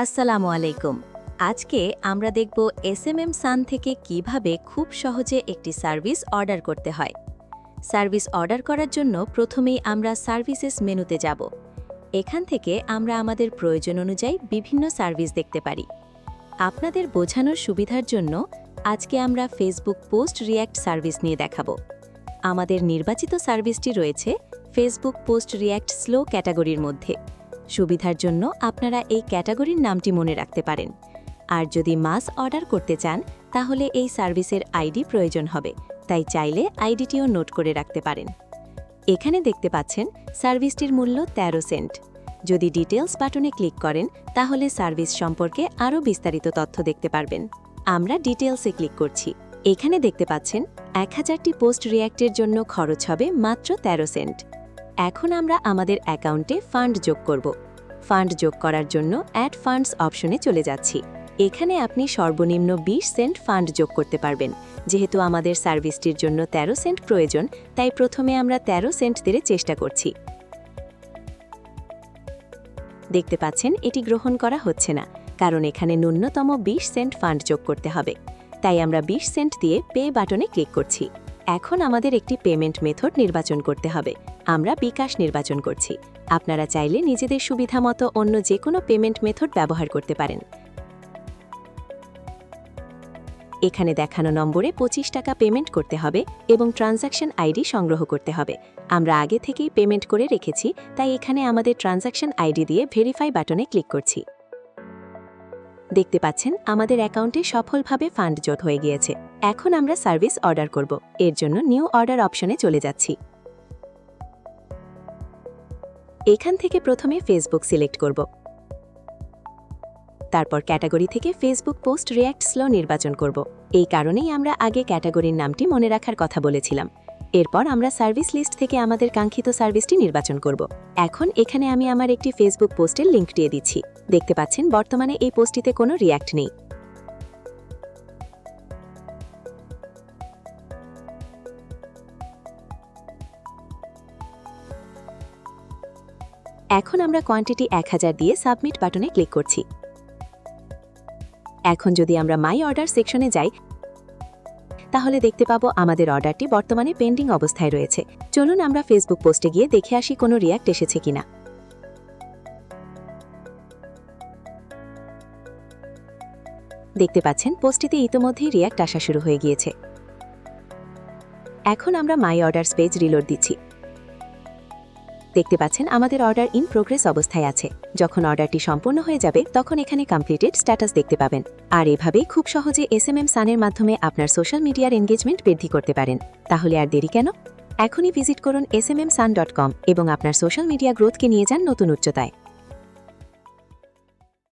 আসসালামু আলাইকুম। আজকে আমরা দেখব এসএমএম সান থেকে কিভাবে খুব সহজে একটি সার্ভিস অর্ডার করতে হয়। সার্ভিস অর্ডার করার জন্য প্রথমেই আমরা সার্ভিসেস মেনুতে যাব। এখান থেকে আমরা আমাদের প্রয়োজন অনুযায়ী বিভিন্ন সার্ভিস দেখতে পারি। আপনাদের বোঝানোর সুবিধার জন্য আজকে আমরা ফেসবুক পোস্ট রিয়্যাক্ট সার্ভিস নিয়ে দেখাবো। আমাদের নির্বাচিত সার্ভিসটি রয়েছে ফেসবুক পোস্ট রিয়্যাক্ট স্লো ক্যাটাগরির মধ্যে। সুবিধার জন্য আপনারা এই ক্যাটাগরির নামটি মনে রাখতে পারেন। আর যদি মাস অর্ডার করতে চান তাহলে এই সার্ভিসের আইডি প্রয়োজন হবে, তাই চাইলে আইডিটিও নোট করে রাখতে পারেন। এখানে দেখতে পাচ্ছেন সার্ভিসটির মূল্য 13 সেন্ট। যদি ডিটেলস বাটনে ক্লিক করেন তাহলে সার্ভিস সম্পর্কে আরও বিস্তারিত তথ্য দেখতে পারবেন। আমরা ডিটেলসে ক্লিক করছি। এখানে দেখতে পাচ্ছেন 1000টি পোস্ট রিয়্যাক্টের জন্য খরচ হবে মাত্র 13 সেন্ট। এখন আমরা আমাদের অ্যাকাউন্টে ফান্ড যোগ করব। ফান্ড যোগ করার জন্য অ্যাড ফান্ডস অপশনে চলে যাচ্ছি। এখানে আপনি সর্বনিম্ন 20 সেন্ট ফান্ড যোগ করতে পারবেন। যেহেতু আমাদের সার্ভিসটির জন্য 13 সেন্ট প্রয়োজন, তাই প্রথমে আমরা 13 সেন্ট দিয়ে চেষ্টা করছি। দেখতে পাচ্ছেন এটি গ্রহণ করা হচ্ছে না, কারণ এখানে ন্যূনতম 20 সেন্ট ফান্ড যোগ করতে হবে। তাই আমরা 20 সেন্ট দিয়ে পে বাটনে ক্লিক করছি। এখন আমাদের একটি পেমেন্ট মেথড নির্বাচন করতে হবে। আমরা বিকাশ নির্বাচন করছি। আপনারা চাইলে নিজেদের সুবিধামতো অন্য যে কোনো পেমেন্ট মেথড ব্যবহার করতে পারেন। এখানে দেখানো নম্বরে 25 টাকা পেমেন্ট করতে হবে এবং ট্রানজ্যাকশন আইডি সংগ্রহ করতে হবে। আমরা আগে থেকেই পেমেন্ট করে রেখেছি, তাই এখানে আমাদের ট্রানজ্যাকশন আইডি দিয়ে ভেরিফাই বাটনে ক্লিক করছি। দেখতে পাচ্ছেন আমাদের অ্যাকাউন্টে সফলভাবে ফান্ড যোগ হয়ে গিয়েছে। এখন আমরা সার্ভিস অর্ডার করব। এর জন্য নিউ অর্ডার অপশনে চলে যাচ্ছি। এখান থেকে প্রথমে ফেসবুক সিলেক্ট করব। তারপর ক্যাটাগরি থেকে ফেসবুক পোস্ট রিয়্যাক্ট স্লো নির্বাচন করব। এই কারণেই আমরা আগে ক্যাটাগরির নামটি মনে রাখার কথা বলেছিলাম। এরপর আমরা সার্ভিস লিস্ট থেকে আমাদের কাঙ্ক্ষিত সার্ভিসটি নির্বাচন করব। এখন এখানে আমি আমার একটি ফেসবুক পোস্টের লিঙ্ক দিয়ে দিচ্ছি। দেখতে পাচ্ছেন বর্তমানে এই পোস্টটিতে কোনো রিয়্যাক্ট নেই। এখন আমরা কোয়ান্টিটি 1000 দিয়ে সাবমিট বাটনে ক্লিক করছি। এখন যদি আমরা মাই অর্ডার সেকশনে যাই তাহলে দেখতে পাবো আমাদের অর্ডারটি বর্তমানে পেন্ডিং অবস্থায় রয়েছে। চলুন আমরা ফেসবুক পোস্টে গিয়ে দেখে আসি কোনো রিয়্যাক্ট এসেছে কিনা। দেখতে পাচ্ছেন পোস্টটিতে ইতোমধ্যেই রিয়্যাক্ট আসা শুরু হয়ে গিয়েছে। এখন আমরা মাই অর্ডার পেজ রিলোড দিচ্ছি। দেখতে পাচ্ছেন আমাদের অর্ডার ইন প্রোগ্রেস অবস্থায় আছে। যখন অর্ডারটি সম্পূর্ণ হয়ে যাবে তখন এখানে কমপ্লিটেড স্ট্যাটাস দেখতে পাবেন। আর এভাবেই খুব সহজে এসএমএম সানের মাধ্যমে আপনার সোশ্যাল মিডিয়ার এনগেজমেন্ট বৃদ্ধি করতে পারেন। তাহলে আর দেরি কেন? এখনই ভিজিট করুন smmsan.com এবং আপনার সোশ্যাল মিডিয়া গ্রোথকে নিয়ে যান নতুন উচ্চতায়।